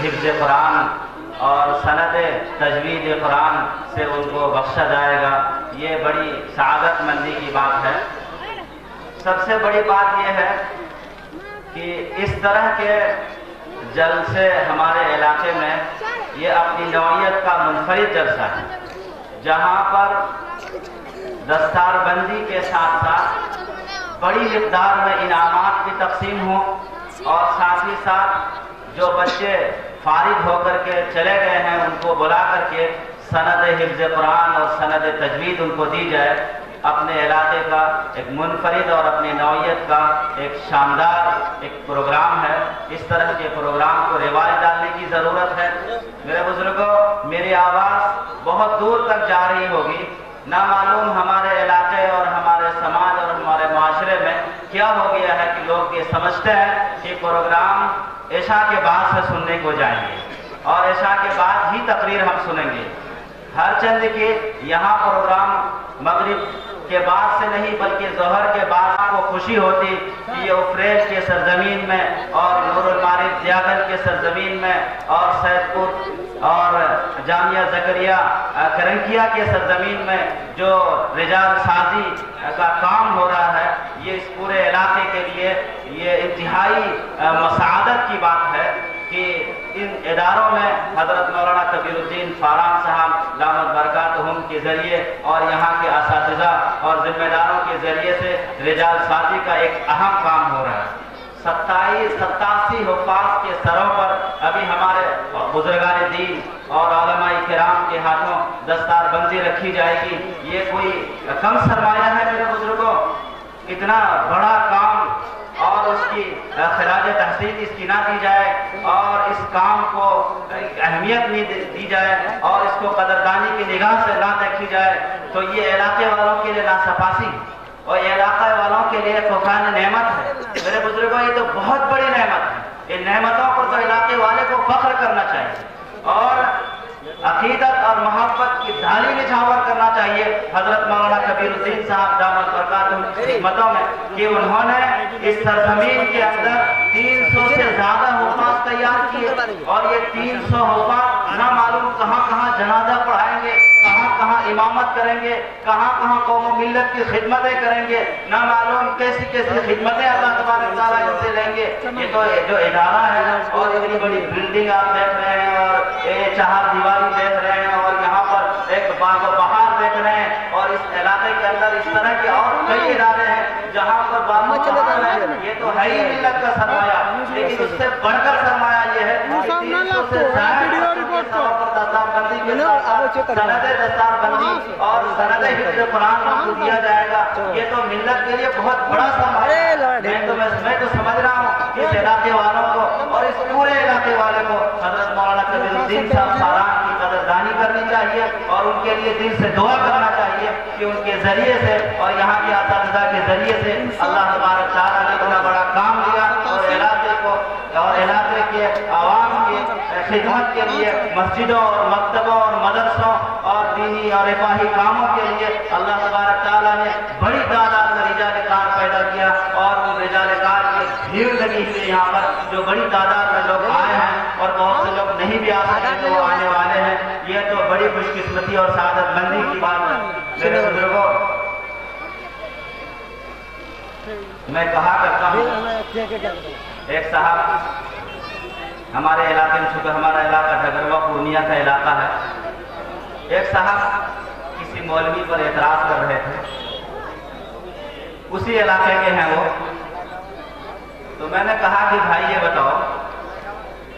حفظ قرآن اور سند تجوید قرآن سے ان کو بخشا جائے گا، یہ بڑی سعادت مندی کی بات ہے۔ سب سے بڑی بات یہ ہے کہ اس طرح کے جلسے ہمارے علاقے میں یہ اپنی نوعیت کا منفرد جلسہ ہے، جہاں پر دستار بندی کے ساتھ ساتھ بڑی مقدار میں انعامات کی تقسیم ہوں، اور ساتھ ہی ساتھ جو بچے فارغ ہو کر کے چلے گئے ہیں ان کو بلا کر کے سند حفظ قرآن اور سند تجوید ان کو دی جائے۔ اپنے علاقے کا ایک منفرد اور اپنی نوعیت کا ایک شاندار ایک پروگرام ہے، اس طرح کے پروگرام کو رواج ڈالنے کی ضرورت ہے۔ میرے بزرگوں، میری آواز بہت دور تک جا رہی ہوگی، نہ معلوم ہمارے علاقے اور ہمارے سماج اور ہمارے معاشرے میں کیا ہو گیا ہے کہ لوگ یہ سمجھتے ہیں کہ پروگرام عشاء کے بعد سے سننے کو جائیں گے اور عشاء کے بعد ہی تقریر ہم سنیں گے۔ ہر چند کے یہاں پروگرام مغرب کے بعد سے نہیں بلکہ ظہر کے بعد کو خوشی ہوتی کہ یہ افریل کے سرزمین میں اور نور المعارف زیاگل کے سرزمین میں اور سید پور اور جامعہ زکریا کرنکیا کے سرزمین میں جو رجال سازی کا کام ہو رہا ہے، یہ اس پورے علاقے کے لیے یہ انتہائی مساعدت کی بات ہے کہ ان اداروں میں حضرت مولانا کبیر الدین فاران صاحب دامت برکاتہم کے ذریعے اور یہاں کے اساتذہ اور ذمہ داروں کے ذریعے سے رجال سازی کا ایک اہم کام ہو رہا ہے۔ 87 حفاظ کے سروں پر ابھی ہمارے بزرگان دین اور علماء کرام کے ہاتھوں دستار بندی رکھی جائے گی۔ یہ کوئی کم سرمایہ ہے میرے بزرگوں، اتنا بڑا کام اور اس کی خراج تحسین اس کی نہ دی جائے اور اس کام کو اہمیت نہیں دی جائے اور اس کو قدردانی کی نگاہ سے نہ دیکھی جائے تو یہ علاقے والوں کے لیے ناسپاسی اور یہ علاقے والوں کے لیے فوقان نعمت ہے۔ میرے بزرگوں، یہ تو بہت بڑی نعمت ہے، ان نعمتوں پر تو علاقے والے کو فخر کرنا چاہیے اور عقیدت اور محبت کی دھالی نچھاور کرنا چاہیے حضرت مولانا کبیر الدین صاحب دامت برکاتہم کی خدمتوں میں کہ انہوں نے اس سرزمین کے اندر 300 سے زیادہ حفاظ تیار کیے اور یہ 300 حفاظ نہ معلوم کہاں کہاں جنازہ پڑھائیں گے، کہاں کہاں امامت کریں گے، کہاں کہاں قوم و ملت کی خدمتیں کریں گے، نہ معلوم کیسی کیسی خدمتیں اللہ تبارک تعالیٰ ان سے لیں گے۔ یہ تو جو ادارہ ہے اور اتنی بڑی بلڈنگ آپ دیکھ رہے ہیں اور چہار دیواری دیکھ رہے ہیں اور یہاں پر ایک باغ و بہار دیکھ رہے ہیں اور اس علاقے کے اندر اس طرح کے اور کئی ادارے ہیں جہاں پر باغ و بہار ہے، یہ تو ہے ہی ملت کا سرمایہ، لیکن اس سے بڑھ کر سرمایہ یہ ہے کہ 300 سے زیادہ دستار بندی کے ساتھ سند دستار بندی اور سند حفظ قرآن کو دیا جائے گا۔ یہ تو ملت کے لیے بہت بڑا سرمایہ ہے۔ میں تو سمجھ رہا ہوں کہ اس علاقے والوں کو اور اس پورے علاقے والے کو حضرت مولانا کبیر الدین صاحب فاران کی قدردانی کرنی چاہیے اور ان کے لیے دل سے دعا کرنا چاہیے کہ ان کے ذریعے سے اور یہاں کے اساتذہ کے ذریعے سے اللہ تبارک تعالیٰ نے اتنا بڑا کام لیا اور علاقے کو اور علاقے کے عوام کی خدمت کے لیے مسجدوں اور مکتبوں اور مدرسوں اور دینی اور رفاہی کاموں کے لیے اللہ تبارک تعالیٰ نے بڑی تعداد میں رجال کار پیدا کیا اور ان رجال کار کی بھیڑ لگی ہوئی یہاں پر جو بڑی تعداد میں لوگ آئے ہیں اور بہت سے لوگ نہیں بھی آ سکتے تو وہ آنے والے ہیں۔ یہ تو بڑی خوش قسمتی اور سعادت مندی کی بات ہے۔ میرے بزرگوں، میں کہا کرتا ہوں ایک صاحب ہمارے علاقے میں، چونکہ ہمارا علاقہ ڈھگروا پورنیہ کا علاقہ ہے، ایک صاحب کسی مولوی پر اعتراض کر رہے تھے، اسی علاقے کے ہیں وہ، تو میں نے کہا کہ بھائی یہ بتاؤ،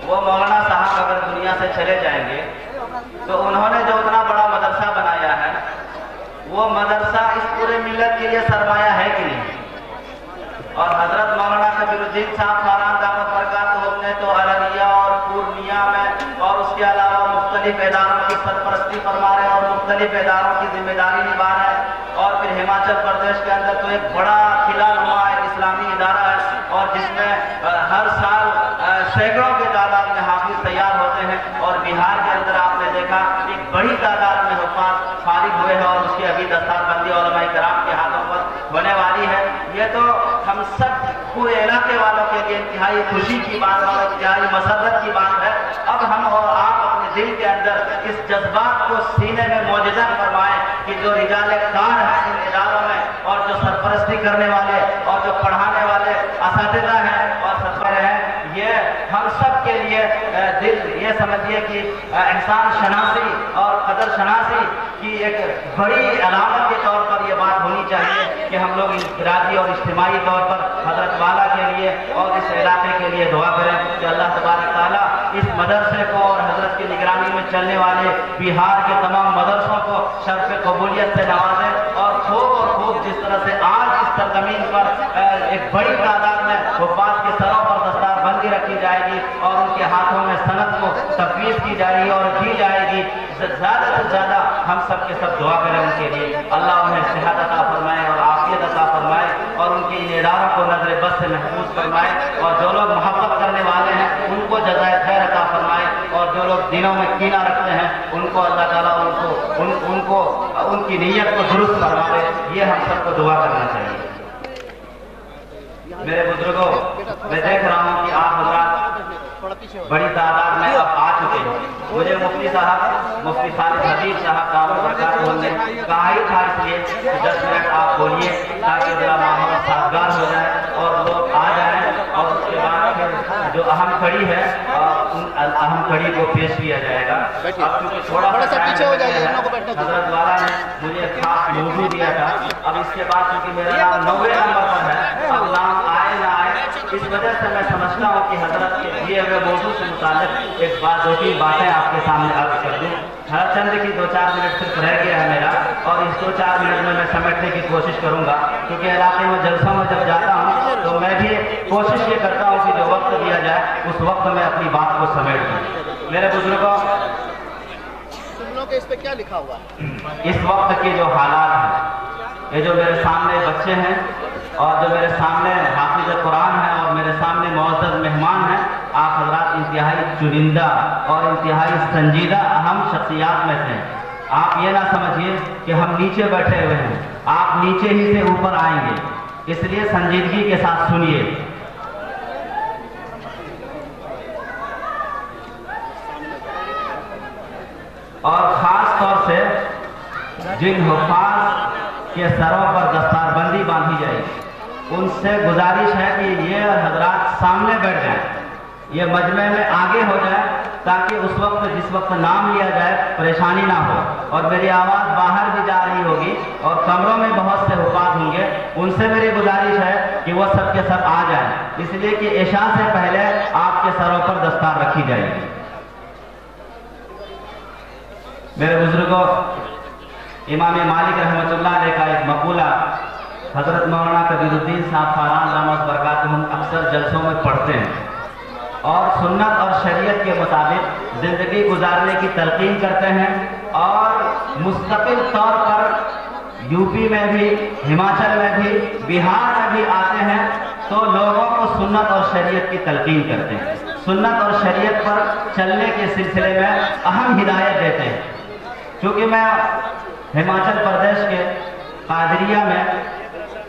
وہ مولانا صاحب اگر دنیا سے چلے جائیں گے تو انہوں نے جو اتنا بڑا مدرسہ بنایا ہے وہ مدرسہ اس پورے ملت کے لیے سرمایہ ہے کہ نہیں؟ اور حضرت مولانا کبیرالدین صاحب فاران دامت برکاتہم نے تو ارریہ اور پورنیہ میں اور اس کے علاوہ مختلف اداروں کی سرپرستی فرما رہے ہیں اور مختلف اداروں کی ذمہ داری نبھا رہے ہیں. اور پھر ہماچل پردیش کے اندر تو ایک بڑا کھلا نما ایک اسلامی ادارہ ہے اور جس میں ہر سال سینکڑوں کی تعداد میں حافظ تیار ہوتے ہیں. اور بہار کے اندر آپ نے دیکھا ایک بڑی تعداد میں حفاظ فارغ ہوئے ہیں اور اس کی ابھی دستار بندی علماء کرام کے ہاتھوں پر ہونے والی ہے. یہ تو ہم سب پورے علاقے والوں کے لیے انتہائی خوشی کی بات اور انتہائی مسرت کی بات ہے. اب ہم اور آپ اپنے دل کے اندر اس جذبات کو سینے میں موجودہ فرمائیں کہ جو رجال کار ہیں ان اداروں میں اور جو سرپرستی کرنے والے اور جو پڑھانے والے اساتذہ ہیں اور سرپر ہیں، یہ ہم سب کے لیے دل یہ سمجھیے کہ احسان شناسی اور قدر شناسی کی ایک بڑی علامت کے طور پر یہ بات ہونی چاہیے کہ ہم لوگ انفرادی اور اجتماعی طور پر حضرت والا کے لیے اور اس علاقے کے لیے دعا کریں کہ اللہ تبارک تعالیٰ اس مدرسے کو اور حضرت کی نگرانی میں چلنے والے بہار کے تمام مدرسوں کو شرف قبولیت سے نوازے اور خوب جس طرح سے آج اس سرزمین پر ایک بڑی تعداد میں حفاظ کے سروں پر دستار بندی رکھی جائے گی اور ان کے ہاتھوں میں سند کو تفویض کی جائے گی اور دی جائے گی. زیادہ سے زیادہ ہم سب کے سب دعا کریں ان کے لیے. اللہ انہیں صحت عطا فرمائے اور عافیت عطا فرمائے اور ان کی ان اداروں کو نظر بد سے محفوظ فرمائے اور جو لوگ محبت کرنے والے ہیں ان کو جزائے خیر عطا فرمائے اور جو لوگ دلوں میں کینہ رکھتے ہیں ان کو اللہ تعالیٰ ان کی نیت کو درست فرمائے. یہ ہم سب کو دعا کرنا چاہیے. میرے بزرگوں، میں دیکھ رہا ہوں کہ آپ حضرات بڑی تعداد میں اب آ چکے ہیں. مجھے مفتی صالح حبیب صاحب کا نے کہا ہی تھا اس لیے کہ 10 منٹ آپ بولیے تاکہ ذرا ماحول سازگار ہو جائے اور لوگ آ جائیں اور اس کے بعد پھر جو اہم کڑی ہے ان اہم کڑی کو پیش کیا جائے گا. اب چونکہ تھوڑا سا پیچھے ہو جائے حضرت والا نے مجھے ایک خاص موضوع دیا تھا. اب اس کے بعد چونکہ میرا نام 90 نمبر پر ہے، اب نام آئے نہ آئے اس وجہ سے میں سمجھتا ہوں کہ حضرت کے دیے ہوئے موضوع سے متعلق ایک بات 2-3 باتیں آپ کے سامنے عرض کر دوں. ہر چند کی 2-4 منٹ صرف رہ گیا ہے میرا اور اس 2-4 منٹ میں سمیٹنے کی کوشش کروں گا کیونکہ علاقے میں جلسوں میں جب جاتا ہوں تو میں بھی کوشش یہ کرتا ہوں کہ جو وقت دیا جائے اس وقت میں اپنی بات کو سمیٹ دوں. میرے بزرگوں، اس پہ کیا لکھا ہوا ہے؟ اس وقت کے جو حالات ہیں، یہ جو میرے سامنے بچے ہیں اور جو میرے سامنے حافظ قرآن ہیں اور میرے سامنے معزز مہمان ہیں، آپ حضرات انتہائی چنندہ اور انتہائی سنجیدہ اہم شخصیات میں سے. آپ یہ نہ سمجھیے کہ ہم نیچے بیٹھے ہوئے ہیں، آپ نیچے ہی سے اوپر آئیں گے، اس لیے سنجیدگی کے ساتھ سنیے. اور خاص طور سے جن حفاظ کے سروں پر دستار بندی باندھی جائے ان سے گزارش ہے کہ یہ حضرات سامنے بیٹھ جائیں، یہ مجمع میں آگے ہو جائے تاکہ اس وقت جس وقت نام لیا جائے پریشانی نہ ہو. اور میری آواز باہر بھی جا رہی ہوگی اور کمروں میں بہت سے حفاظ ہوں گے، ان سے میری گزارش ہے کہ وہ سب کے سب آ جائیں، اس لیے کہ عشاء سے پہلے آپ کے سروں پر دستار رکھی جائے گی. میرے بزرگوں، امام مالک رحمۃ اللہ علیہ کا ایک مقولہ حضرت مولانا کبیرالدین صاحب فاران دامت برکاتہم اکثر جلسوں میں پڑھتے ہیں اور سنت اور شریعت کے مطابق زندگی گزارنے کی تلقین کرتے ہیں اور مستقل طور پر یو پی میں بھی، ہماچل میں بھی، بہار میں بھی آتے ہیں تو لوگوں کو سنت اور شریعت کی تلقین کرتے ہیں، سنت اور شریعت پر چلنے کے سلسلے میں اہم ہدایت دیتے ہیں. کیونکہ میں ہماچل پردیش کے قادریہ میں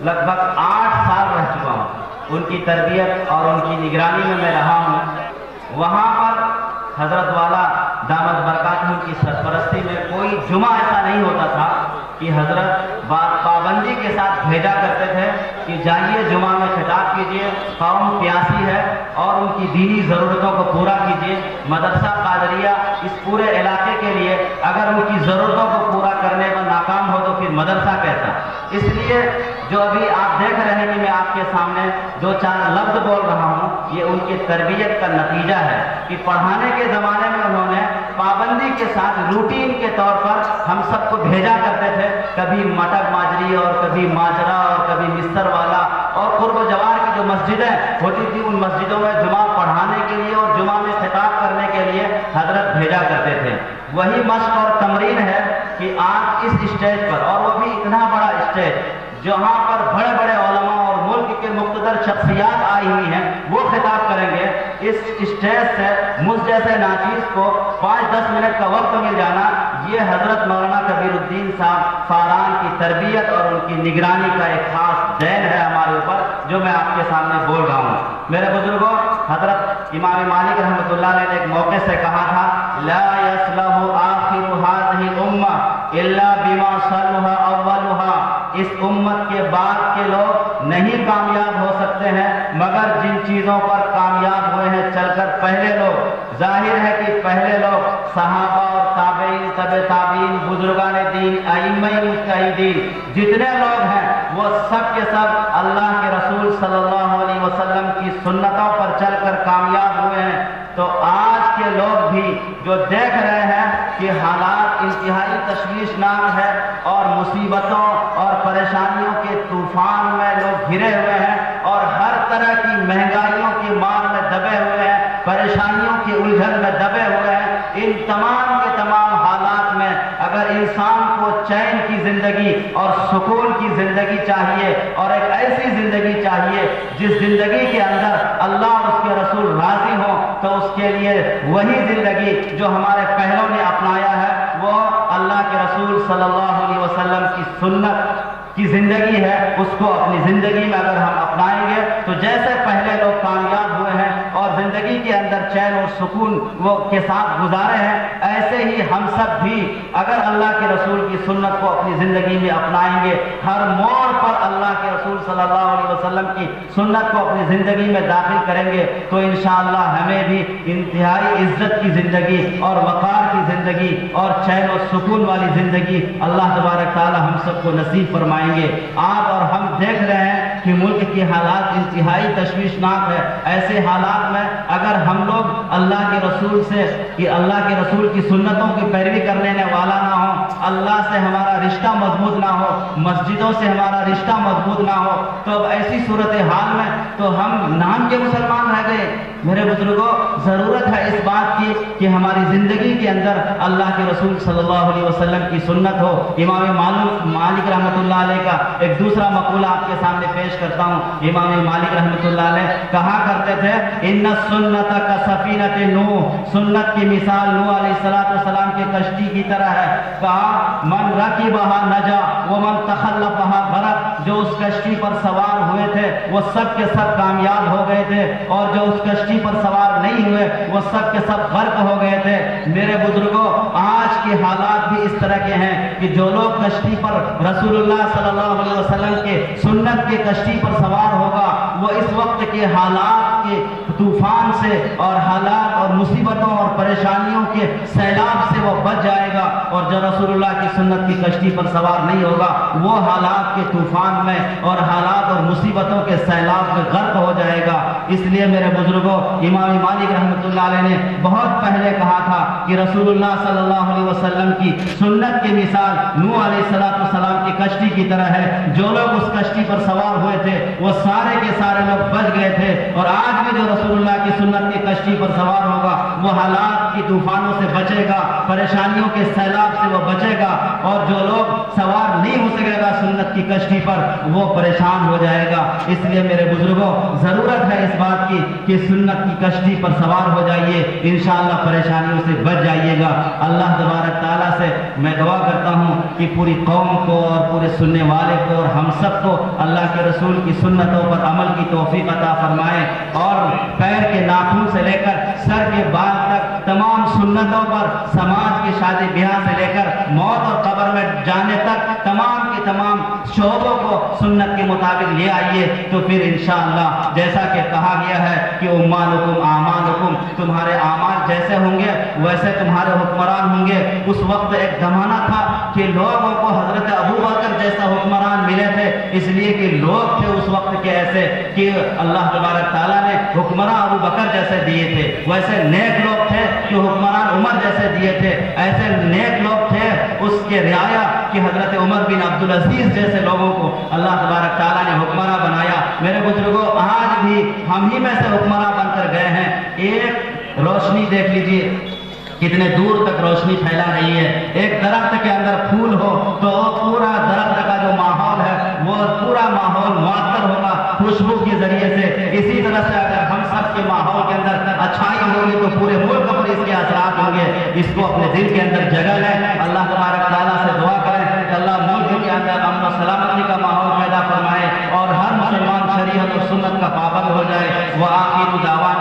لگ بھگ 8 سال رہ چکا ہوں، ان کی تربیت اور ان کی نگرانی میں میں رہا ہوں. وہاں پر حضرت والا دامت برکاتہم کی سرپرستی میں کوئی جمعہ ایسا نہیں ہوتا تھا کہ حضرت پابندی کے ساتھ بھیجا کرتے تھے کہ جائیے جمعہ میں خطاب کیجئے، قوم پیاسی ہے اور ان کی دینی ضرورتوں کو پورا کیجئے. مدرسہ قادریہ اس پورے علاقے کے لیے اگر ان کی ضرورتوں کو پورا کرنے میں ناکام ہو تو پھر مدرسہ کیسا. اس لیے جو ابھی آپ دیکھ رہے ہیں کہ میں آپ کے سامنے 2-4 لفظ بول رہا ہوں، یہ ان کی تربیت کا نتیجہ ہے کہ پڑھانے کے زمانے میں انہوں نے پابندی کے ساتھ روٹین کے طور پر ہم سب کو بھیجا کرتے تھے، کبھی مٹک ماجری اور کبھی ماجرا اور کبھی مستر والا اور قرب و جوار کی جو مسجدیں ہوتی تھی ان مسجدوں میں جمعہ پڑھانے کے لیے اور جمعہ میں خطاب کرنے کے لیے حضرت بھیجا کرتے تھے۔ وہی مشق اور تمرین ہے کہ آج اس اسٹیج پر، اور وہ بھی اتنا بڑا اسٹیج جہاں پر بڑے بڑے علماء اور ملک کے مقتدر شخصیات آئی ہوئی ہیں، وہ خطاب کریں گے۔ اس اسٹیج سے مجھ جیسے ناچیز کو 5-10 منٹ کا وقت مل جانا، یہ حضرت مولانا کبیر الدین صاحب فاران کی تربیت اور ان کی نگرانی کا ایک خاص دین ہے ہمارے اوپر، جو میں آپ کے سامنے بول رہا ہوں۔ میرے بزرگوں، حضرت امام مالک رحمۃ اللہ علیہ نے ایک موقع سے کہا تھا، لا يصلح آخر هذه الامه الا بما صلح اولها، اس امت کے بعد کے لوگ نہیں کامیاب ہو سکتے ہیں مگر جن چیزوں پر کامیاب ہوئے ہیں چل کر پہلے لوگ۔ ظاہر ہے کہ پہلے لوگ صحابہ اور تابعین، تبع تابعین، بزرگان دین، ائمہ مجتہدین، جتنے لوگ ہیں وہ سب کے سب اللہ کے رسول صلی اللہ علیہ وسلم کی سنتوں پر چل کر کامیاب ہوئے ہیں۔ تو آج کے لوگ بھی جو دیکھ رہے ہیں کہ حالات انتہائی تشویشناک ہے اور مصیبتوں اور پریشانیوں کے طوفان میں لوگ گھرے ہوئے ہیں اور ہر طرح کی مہنگائیوں کی مار میں دبے ہوئے ہیں، پریشانیوں کی الجھن میں دبے ہوئے ہیں، ان تمام کے تمام حالات میں اگر انسان کو چین کی زندگی اور سکون کی زندگی چاہیے اور ایک ایسی زندگی چاہیے جس زندگی کے اندر اللہ اور اس کے رسول راضی ہوں، تو اس کے لیے وہی زندگی جو ہمارے پہلوں نے اپنایا ہے وہ اللہ کے رسول صلی اللہ علیہ وسلم کی سنت کی زندگی ہے۔ اس کو اپنی زندگی میں اگر ہم اپنائیں گے تو جیسے پہلے لوگ کامیاب ہوئے ہیں اور زندگی کے اندر چین اور سکون وہ کے ساتھ گزارے ہیں، ایسے ہی ہم سب بھی اگر اللہ کے رسول کی سنت کو اپنی زندگی میں اپنائیں گے، ہر موڑ پر اللہ کے رسول صلی اللہ علیہ وسلم کی سنت کو اپنی زندگی میں داخل کریں گے، تو انشاءاللہ ہمیں بھی انتہائی عزت کی زندگی اور وقار کی زندگی اور چین و سکون والی زندگی اللہ تبارک تعالی ہم سب کو نصیب فرمائیں گے۔ آپ اور ہم دیکھ رہے ہیں کہ ملک کی حالات انتہائی تشویشناک ہے۔ ایسے حالات میں اگر ہم لوگ اللہ کے رسول سے کہ اللہ کے رسول کی سنتوں کی پیروی کرنے والا نہ ہو، اللہ سے ہمارا رشتہ مضبوط نہ ہو، مسجدوں سے ہمارا رشتہ مضبوط نہ ہو، تو اب ایسی صورتحال میں تو ہم نام کے مسلمان رہ گئے۔ میرے بزرگوں، ضرورت ہے اس بات کی کہ ہماری زندگی کے اندر اللہ کے رسول صلی اللہ علیہ وسلم کی سنت ہو۔ امام مالک رحمۃ اللہ علیہ کا ایک دوسرا مقولہ آپ کے سامنے پیش کرتا ہوں۔ امام مالک رحمۃ اللہ علیہ کہا کرتے تھے، ان السنت کسفینۃ نوح، سنت کی مثال نوح علیہ السلام کی کشتی کی طرح ہے۔ کہا من رکبھا نجا ومن تخلفھا غرق، جو اس کشتی پر سوار ہوئے تھے وہ سب کے سب کامیاب ہو گئے تھے اور جو اس کشتی پر سوار نہیں ہوئے وہ سب کے سب غرق ہو گئے تھے۔ میرے بزرگوں، آج کے حالات بھی اس طرح کے ہیں کہ جو لوگ کشتی پر رسول اللہ صلی اللہ علیہ وسلم کے سنت کے کشتی پر سوار ہوگا وہ اس وقت کے حالات کے طوفان سے اور حالات اور مصیبتوں اور پریشانیوں کے سیلاب سے وہ بچ جائے گا، اور جو رسول اللہ کی سنت کی کشتی پر سوار نہیں ہوگا وہ حالات کے طوفان میں اور حالات اور مصیبتوں کے سیلاب میں غرق ہو جائے گا۔ اس لیے میرے بزرگوں، امام مالک رحمۃ اللہ علیہ نے بہت پہلے کہا تھا کہ رسول اللہ صلی اللہ علیہ وسلم کی سنت کی مثال نوح علیہ السلام کی کشتی کی طرح ہے۔ جو لوگ اس کشتی پر سوار ہوئے تھے وہ سارے کے سارے لوگ بچ گئے تھے، اور آج بھی جو رسول اللہ کی سنت کی کشتی پر سوار ہوگا وہ حالات کی طوفانوں سے بچے گا، پریشانیوں کے سیلاب سے وہ بچے گا، اور جو لوگ سوار نہیں ہو سکے گا سنت کی کشتی پر وہ پریشان ہو جائے گا۔ اس لیے میرے بزرگوں، ضرورت ہے اس بات کی کہ سنت کی کشتی پر سوار ہو جائیے، انشاءاللہ پریشانیوں سے بچ جائیے گا۔ اللہ تبارک تعالیٰ سے میں دعا کرتا ہوں کہ پوری قوم کو اور پورے سننے والے کو اور ہم سب کو اللہ کے رسول کی سنتوں پر عمل کی توفیق عطا فرمائے، اور پیر کے ناخن سے لے کر سر کے بال تک تمام سنتوں پر، سماج کی شادی بیاہ سے لے کر موت اور قبر میں جانے تک تمام کے تمام شعبوں کو سنت کے مطابق لے آئیے، تو پھر انشاءاللہ جیسا کہ کہا گیا ہے کہ امالکم اعمالکم، تمہارے اعمال جیسے ہوں گے ویسے تمہارے حکمران ہوں گے۔ اس وقت ایک زمانہ تھا کہ لوگوں کو حضرت ابو بکر جیسا حکمران ملے تھے، اس لیے کہ لوگ تھے اس وقت کے ایسے کہ اللہ تبارک تعالیٰ نے حکمراں ابو بکر جیسے دیے تھے، ویسے نیک لوگ تھے کہ حکمران عمر جیسے دیے تھے، ایسے نیک لوگ تھے اس کے رعایا کہ حضرت عمر بن عبدالعزیز جیسے لوگوں کو اللہ تبارک تعالیٰ نے حکمراں بنایا. میرے بزرگوں آج بھی ہم ہی میں سے حکمراں بن کر گئے ہیں. ایک روشنی دیکھ لیجیے کتنے دور تک روشنی پھیلا رہی ہے. ایک درخت کے اندر پھول ہو تو پورا درخت کا جو ماحول ہے وہ پورا ماحول معطر ہوگا خوشبو کے ذریعے سے. اسی طرح سے اگر ہم سب کے ماحول کے اندر اچھائی ہوگی تو پورے ملک پر اس کے اثرات ہوں گے. اس کو اپنے دل کے اندر جگہ لیں. اللہ تبارک تعالیٰ سے دعا کریں کہ اللہ ملک کے اندر امن و سلامتی کا ماحول پیدا فرمائے اور ہر مسلمان شریعت اور سنت کا پابند ہو جائے. وآخر دعوانا